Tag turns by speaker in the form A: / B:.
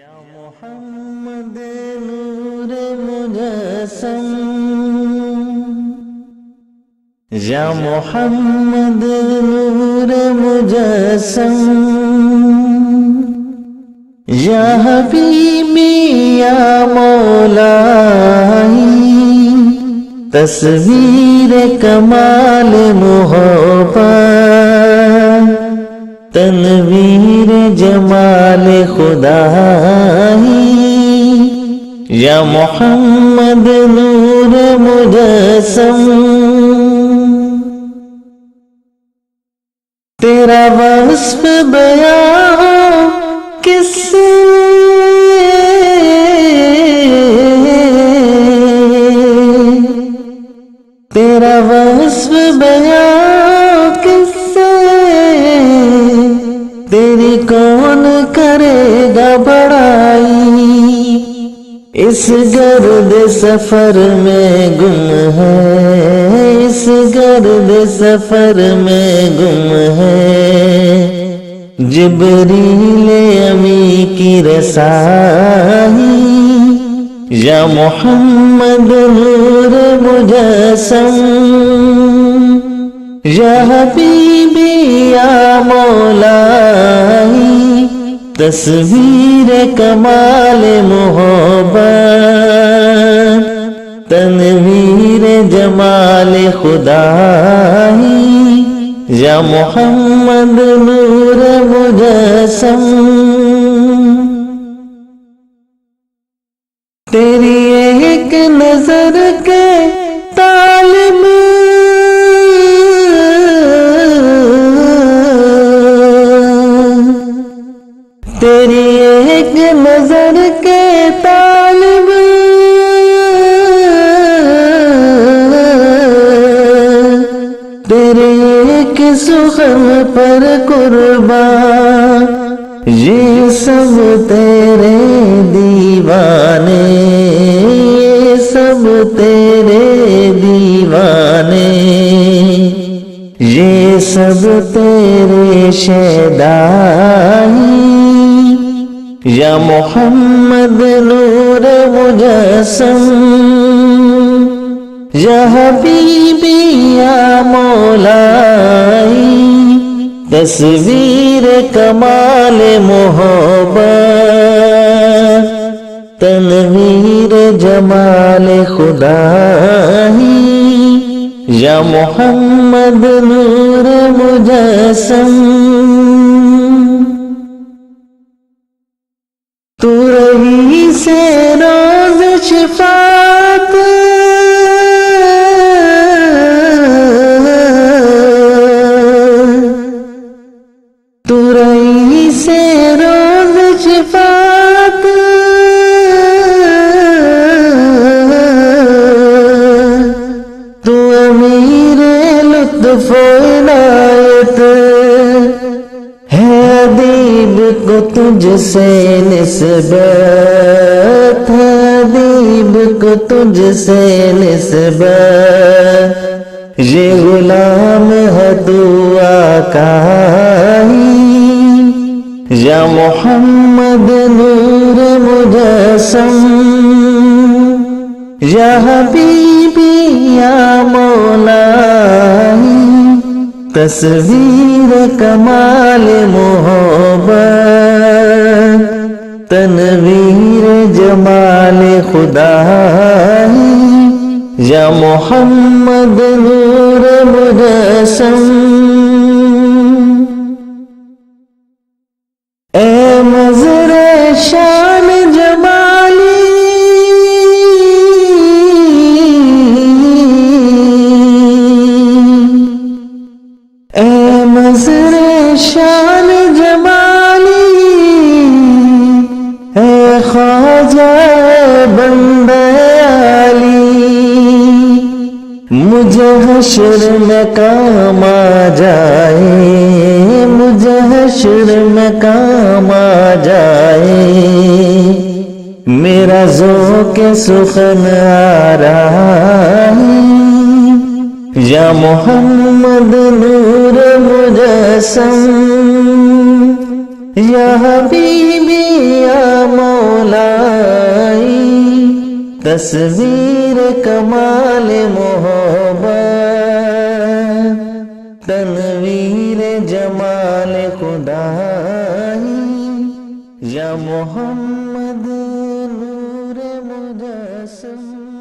A: یا محمد نور مجسم، یا محمد نور مجسم، یا حبیبی یا مولائی، تصویر کمال محبت، تنویر جمال خدائی، یا محمد نور مجسم، تیرا وصف بیان ہو کس سے، تیرا وصف بیان کس سے، تیری کون کرے گا بڑائی، اس گرد سفر میں گم ہے، اس گرد سفر میں گم ہے، جبریل امی کی رسائی، یا محمد نور مجسم، یا حبیبی یا مولائی، تصویر کمال محبت، تنویر جمال خدائی، یا محمد نور مجسم، تیری ایک نظر کے طالب، تیری ایک نظر کے طالب، تیرے ایک سخن پر قربان، یہ سب تیرے دیوانے، یہ سب تیرے دیوانے، یہ سب تیرے شیدائی، یا محمد نور مجسم، یا حبیبی یا مولائی، تصویر کمال محبت، تنویر جمال خدائی، یا محمد نور مجسم، تو رہی سے روز شفاعت، تو رہی سے روز شفاعت، تو امیر لطف و عنایت ہے، ادیب کو تجھ سے نسبت، ادیب کو تجھ سے نسبت، یہ غلام ہے تو آقائی، یا محمد نور مجسم، یا حبیبی یا مولائی، تصویر کمال محبت، تنویر جمال خدائی، یا محمد نور مجسم، اے مظہر شان جمالی، اے مظہر شان جمالی، اے خواجہ بندہ علی، مجھے حشر میں کام آ جائے، مجھے حشر میں کام آ جائے، میرا ذوق سخن آ رہا ہے، یا محمد نور مجسم، یا حبیبی یا مولا تصویر کمال محبت، تنویر جمال خدائی، یا محمد نور مجسم